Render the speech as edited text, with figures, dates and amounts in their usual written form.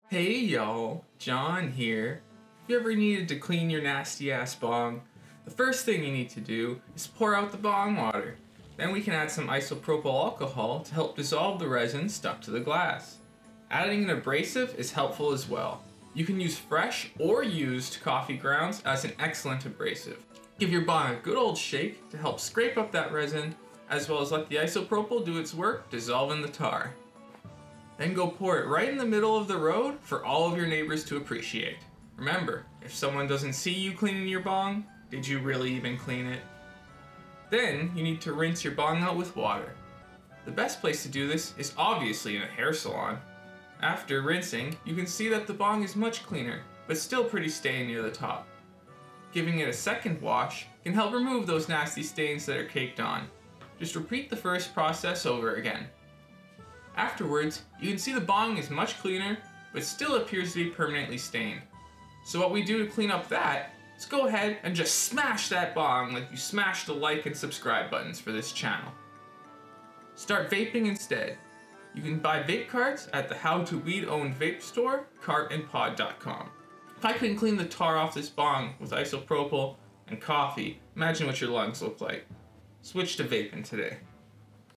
Hey y'all, John here. If you ever needed to clean your nasty ass bong, the first thing you need to do is pour out the bong water. Then we can add some isopropyl alcohol to help dissolve the resin stuck to the glass. Adding an abrasive is helpful as well. You can use fresh or used coffee grounds as an excellent abrasive. Give your bong a good old shake to help scrape up that resin, as well as let the isopropyl do its work dissolving the tar. Then go pour it right in the middle of the road for all of your neighbors to appreciate. Remember, if someone doesn't see you cleaning your bong, did you really even clean it? Then you need to rinse your bong out with water. The best place to do this is obviously in a hair salon. After rinsing, you can see that the bong is much cleaner, but still pretty stained near the top. Giving it a second wash can help remove those nasty stains that are caked on. Just repeat the first process over again. Afterwards, you can see the bong is much cleaner, but still appears to be permanently stained. So what we do to clean up that is go ahead and just smash that bong like you smashed the like and subscribe buttons for this channel. Start vaping instead. You can buy vape carts at the HowToWeed owned vape store, cartandpod.com. If I couldn't clean the tar off this bong with isopropyl and coffee, imagine what your lungs look like. Switch to vaping today.